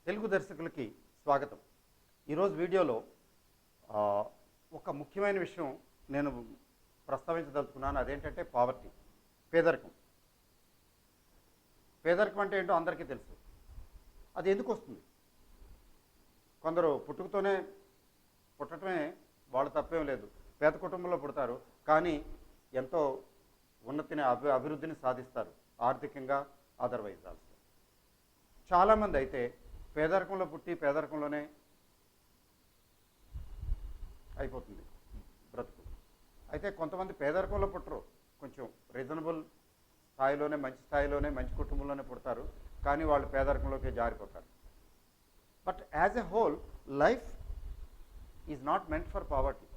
తెలుగు దర్శకులకి స్వాగతం. ఈరోజు వీడియోలో ఆ, ఒక ముఖ్యమైన విషయం నేను ప్రస్తావించదలుచుకున్నాను. అదేంటంటే పావర్టీ, పేదరికం. పేదరికం అంటే ఏంటో అందరికీ తెలుసు. అది ఎందుకు వస్తుంది? కొందరు పుట్టుకతోనే పుట్టడమే వాళ్ళ తప్పేం లేదు, పేద కుటుంబంలో పుడతారు, కానీ ఎంతో ఉన్నతిని అభివృద్ధిని సాధిస్తారు ఆర్థికంగా, అదర్వైజ్ ఆల్సో. చాలామంది అయితే పేదరికంలో పుట్టి పేదరికంలోనే అయిపోతుంది బ్రతుకు. అయితే కొంతమంది పేదరికంలో పుట్టరు, కొంచెం రీజనబుల్ స్థాయిలోనే, మంచి స్థాయిలోనే, మంచి కుటుంబంలోనే పుడతారు, కానీ వాళ్ళు పేదరికంలోకి జారిపోతారు. But as a whole life is not meant for poverty.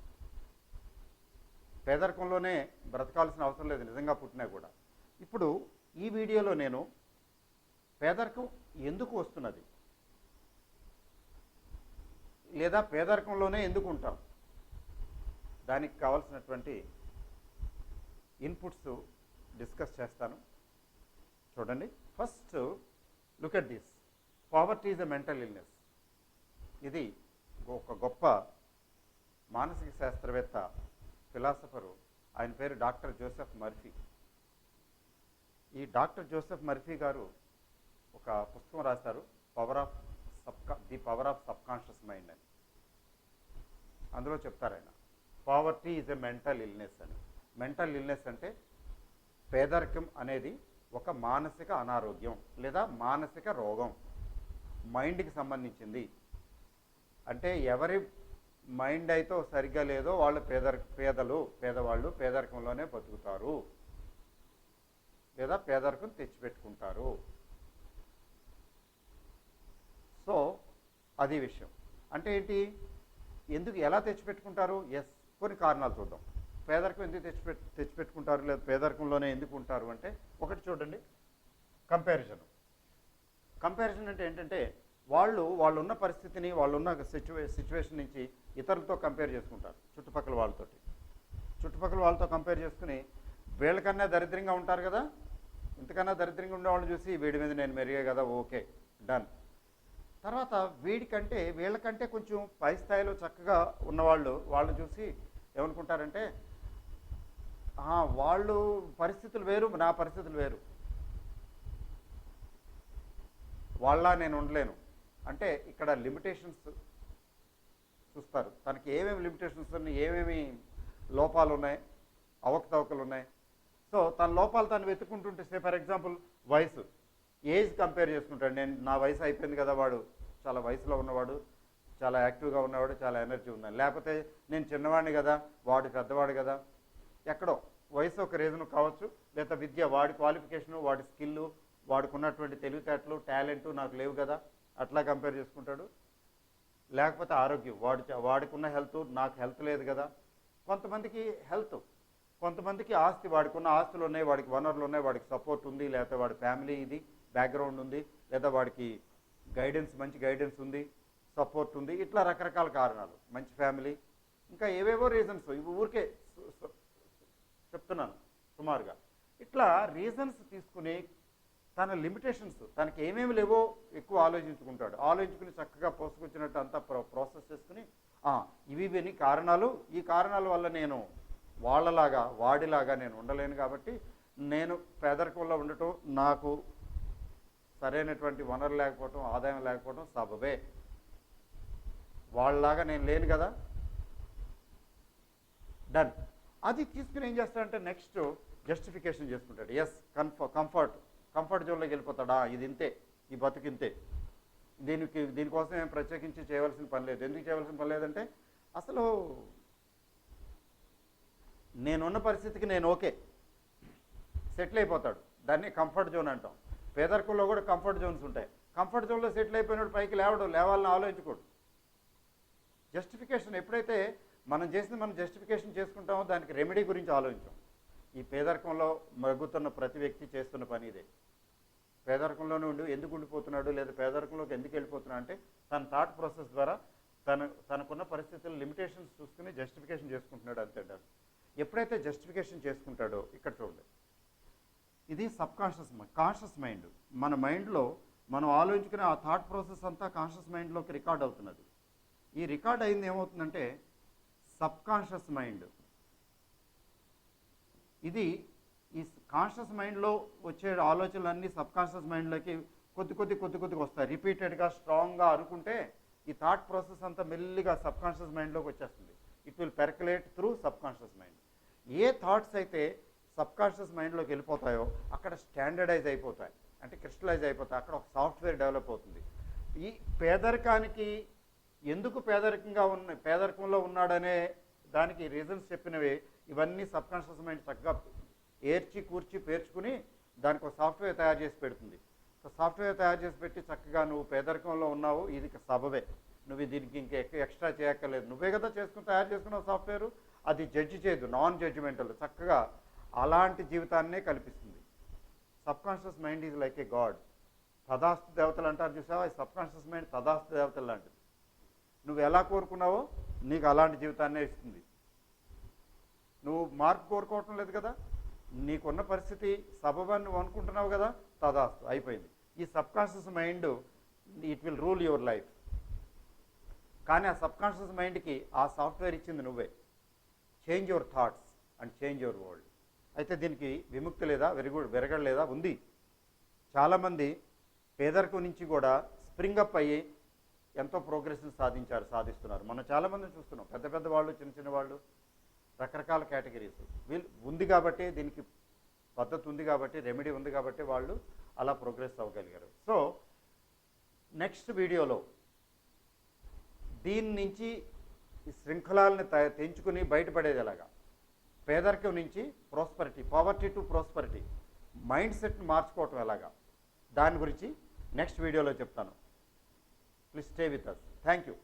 పేదరికంలోనే బ్రతకాల్సిన అవసరం లేదు నిజంగా పుట్టినా కూడా. ఇప్పుడు ఈ వీడియోలో నేను పేదరికం ఎందుకు వస్తున్నది, లేదా పేదరికంలోనే ఎందుకు ఉంటాం, దానికి కావాల్సినటువంటి ఇన్పుట్స్ డిస్కస్ చేస్తాను. చూడండి. First look at this. Poverty is a mental illness. ఇది ఒక గొప్ప మానసిక శాస్త్రవేత్త, ఫిలాసఫరు. ఆయన పేరు డాక్టర్ జోసెఫ్ మర్ఫీ. ఈ డాక్టర్ జోసెఫ్ మర్ఫీ గారు ఒక పుస్తకం రాశారు, the power of subconscious mind అని. అందులో చెప్తారు ఆయన, poverty is a mental illness అని. మెంటల్ ఇల్నెస్ అంటే పేదరికం అనేది ఒక మానసిక అనారోగ్యం లేదా మానసిక రోగం, మైండ్కి సంబంధించింది. అంటే ఎవరి మైండ్ అయితే సరిగ్గా లేదో వాళ్ళు పేదవాళ్ళు పేదరికంలోనే బతుకుతారు లేదా పేదరికం తెచ్చిపెట్టుకుంటారు. సో అది విషయం. అంటే ఏంటి, ఎందుకు, ఎలా తెచ్చిపెట్టుకుంటారు? ఎస్, కొన్ని కారణాలు చూద్దాం. పేదరికం ఎందుకు తెచ్చిపెట్టుకుంటారు లేదా పేదరికంలోనే ఎందుకు ఉంటారు అంటే, ఒకటి చూడండి, కంపారిజన్ అంటే ఏంటంటే వాళ్ళు ఉన్న పరిస్థితిని, వాళ్ళున్న సిచ్యువేషన్ నుంచి ఇతరులతో కంపేర్ చేసుకుంటారు. చుట్టుపక్కల వాళ్ళతో కంపేర్ చేసుకుని, వీళ్ళకన్నా దరిద్రంగా ఉంటారు కదా, ఇంతకన్నా దరిద్రంగా ఉండే వాళ్ళు చూసి వీడి మీద నేను మెరుగే కదా, ఓకే డన్. తర్వాత వీళ్ళకంటే కొంచెం పై స్థాయిలో చక్కగా ఉన్నవాళ్ళు, వాళ్ళని చూసి ఏమనుకుంటారంటే, వాళ్ళు పరిస్థితులు వేరు, నా పరిస్థితులు వేరు, వాళ్ళ నేను ఉండలేను. అంటే ఇక్కడ లిమిటేషన్స్ చూస్తారు. తనకి ఏమేమి లిమిటేషన్స్ ఉన్నాయి, ఏమేమి లోపాలు ఉన్నాయి, అవకతవకలు ఉన్నాయి. సో తన లోపాలు తను వెతుక్కుంటుంటే, ఫర్ ఎగ్జాంపుల్ వయసు, ఏజ్ కంపేర్ చేసుకుంటాడు. నా వయసు అయిపోయింది కదా, వాడు చాలా వయసులో ఉన్నవాడు, చాలా యాక్టివ్గా ఉన్నవాడు, చాలా ఎనర్జీ ఉన్నాడు. లేకపోతే నేను చిన్నవాడిని కదా, వాడు పెద్దవాడు కదా. ఎక్కడో వయసు ఒక రీజన్ కావచ్చు, లేదా విద్య, వాడి క్వాలిఫికేషను, వాడి స్కిల్లు, వాడుకున్నటువంటి తెలివితేటలు, టాలెంటు నాకు లేవు కదా, అట్లా కంపేర్ చేసుకుంటాడు. లేకపోతే ఆరోగ్యం, వాడికున్న హెల్త్, నాకు హెల్త్ లేదు కదా. కొంతమందికి హెల్త్, కొంతమందికి ఆస్తి, వాడికున్న ఆస్తులు ఉన్నాయి, వాడికి వనరులు ఉన్నాయి, వాడికి సపోర్ట్ ఉంది, లేకపోతే వాడి ఫ్యామిలీ ఇది బ్యాక్గ్రౌండ్ ఉంది, లేదా వాడికి మంచి గైడెన్స్ ఉంది, సపోర్ట్ ఉంది. ఇట్లా రకరకాల కారణాలు, మంచి ఫ్యామిలీ, ఇంకా ఏవేవో రీజన్స్, ఇవి ఊరికే చెప్తున్నాను సుమారుగా. ఇట్లా రీజన్స్ తీసుకుని తన లిమిటేషన్స్, తనకి ఏమేమి లేవో ఎక్కువ ఆలోచించుకుని చక్కగా పోసుకొచ్చినట్టు అంతా ప్రాసెస్ చేసుకుని, ఇవి కారణాలు, ఈ కారణాల వల్ల నేను వాడిలాగా నేను ఉండలేను, కాబట్టి నేను పేదరికంలో ఉండటం, నాకు సరైనటువంటి వనరు లేకపోవటం, ఆదాయం లేకపోవటం సబబే, వాళ్ళలాగా నేను లేను కదా, డన్. అది తీసుకుని ఏం చేస్తాడంటే నెక్స్ట్ జస్టిఫికేషన్ చేసుకుంటాడు. ఎస్, కంఫర్ట్ జోన్లోకి వెళ్ళిపోతాడా, ఇది ఇంతే, ఈ బతుకింతే, దీనికోసం ఏం ప్రత్యేకించి చేయవలసిన పని లేదు. ఎందుకు చేయవలసిన పని లేదంటే, అసలు నేనున్న పరిస్థితికి నేను ఓకే, సెటిల్ అయిపోతాడు. దాన్ని కంఫర్ట్ జోన్ అంటాం. పేదరికంలో కూడా కంఫర్ట్ జోన్స్ ఉంటాయి. కంఫర్ట్ జోన్లో సెటిల్ అయిపోయినప్పుడు పైకి లేవాలని ఆలోచించుకోడు. జస్టిఫికేషన్ ఎప్పుడైతే మనం జస్టిఫికేషన్ చేసుకుంటామో, దానికి రెమెడీ గురించి ఆలోచించాం. ఈ పేదరికంలో మగ్గుతున్న ప్రతి వ్యక్తి చేస్తున్న పని ఇదే. పేదరికంలోనే ఎందుకు ఉండిపోతున్నాడు, లేదా పేదరికంలోకి ఎందుకు వెళ్ళిపోతున్నాడు అంటే, తన థాట్ ప్రాసెస్ ద్వారా తనకున్న పరిస్థితుల లిమిటేషన్స్ చూసుకుని జస్టిఫికేషన్ చేసుకుంటున్నాడు, అంతే. ఎప్పుడైతే జస్టిఫికేషన్ చేసుకుంటాడో, ఇక్కడ చూడండి, ఇది కాన్షియస్ మైండ్. మన మైండ్లో మనం ఆలోచించుకునే ఆ థాట్ ప్రాసెస్ అంతా కాన్షియస్ మైండ్లోకి రికార్డ్ అవుతున్నది. ఈ రికార్డ్ అయింది ఏమవుతుందంటే సబ్ కాన్షియస్ మైండ్. ఇది ఈ కాన్షియస్ మైండ్లో వచ్చే ఆలోచనలన్నీ సబ్ కాన్షియస్ మైండ్లోకి కొద్దిగా వస్తాయి. రిపీటెడ్గా స్ట్రాంగ్గా అనుకుంటే ఈ థాట్ ప్రాసెస్ అంతా మెల్లిగా సబ్ కాన్షియస్ మైండ్లోకి వచ్చేస్తుంది. It will percolate through sub conscious mind. A thoughts అయితే సబ్ కాన్షియస్ మైండ్లోకి వెళ్ళిపోతాయో అక్కడ స్టాండర్డైజ్ అయిపోతాయి, అంటే క్రిస్టలైజ్ అయిపోతాయి. అక్కడ ఒక సాఫ్ట్వేర్ డెవలప్ అవుతుంది. ఈ పేదరికానికి ఎందుకు పేదరికంలో ఉన్నాడనే దానికి రీజన్స్ చెప్పినవి ఇవన్నీ సబ్ కాన్షియస్ మైండ్ చక్కగా ఏర్చి కూర్చి పేర్చుకుని దానికి ఒక సాఫ్ట్వేర్ తయారు చేసి పెడుతుంది. సో సాఫ్ట్వేర్ తయారు చేసి పెట్టి చక్కగా నువ్వు పేదరికంలో ఉన్నావు, ఇది సబబే, నువ్వు దీనికి ఇంకా ఎక్స్ట్రా చేయక్కర్లేదు, నువ్వే కదా తయారు చేసుకున్నావు సాఫ్ట్వేర్, అది జడ్జి చేయదు, నాన్ జడ్జిమెంటల్, చక్కగా అలాంటి జీవితాన్నే కల్పిస్తుంది. Sub conscious mind is like A God. తదాస్తు దేవతలు అంటారు చూసావా, ఈ సబ్ కాన్షియస్ మైండ్ తదాస్తు దేవతలు లాంటిది. నువ్వు ఎలా కోరుకున్నావో నీకు అలాంటి జీవితాన్నే ఇస్తుంది. నువ్వు మార్పు కోరుకోవటం లేదు కదా, నీకున్న పరిస్థితి సబబని నువ్వు అనుకుంటున్నావు కదా, తదాస్తు అయిపోయింది. ఈ sub conscious mind it will rule your life. కానీ ఆ సబ్ కాన్షియస్ మైండ్కి ఆ సాఫ్ట్వేర్ ఇచ్చింది నువ్వే. Change your thoughts and change your world. అయితే దీనికి విముక్తి లేదా, విరగడలేదా? ఉంది. చాలామంది పేదరికం నుంచి కూడా స్ప్రింగ్ అప్ అయ్యి ఎంతో ప్రోగ్రెస్ని సాధిస్తున్నారు. మనం చాలామందిని చూస్తున్నాం, పెద్ద పెద్ద వాళ్ళు, చిన్న చిన్న వాళ్ళు, రకరకాల కేటగిరీస్. వీళ్ళు ఉంది కాబట్టి, దీనికి పద్ధతి ఉంది కాబట్టి, రెమెడీ ఉంది కాబట్టి వాళ్ళు అలా ప్రోగ్రెస్ అవ్వగలిగారు. సో నెక్స్ట్ వీడియోలో దీని నుంచి ఈ శృంఖలాలని తెంచుకుని బయటపడేది ఎలాగా, పేదరికం నుంచి prosperity, poverty to prosperity, mind సెట్ని మార్చుకోవటం ఎలాగా, దాని గురించి నెక్స్ట్ వీడియోలో చెప్తాను. Please stay with us. Thank you.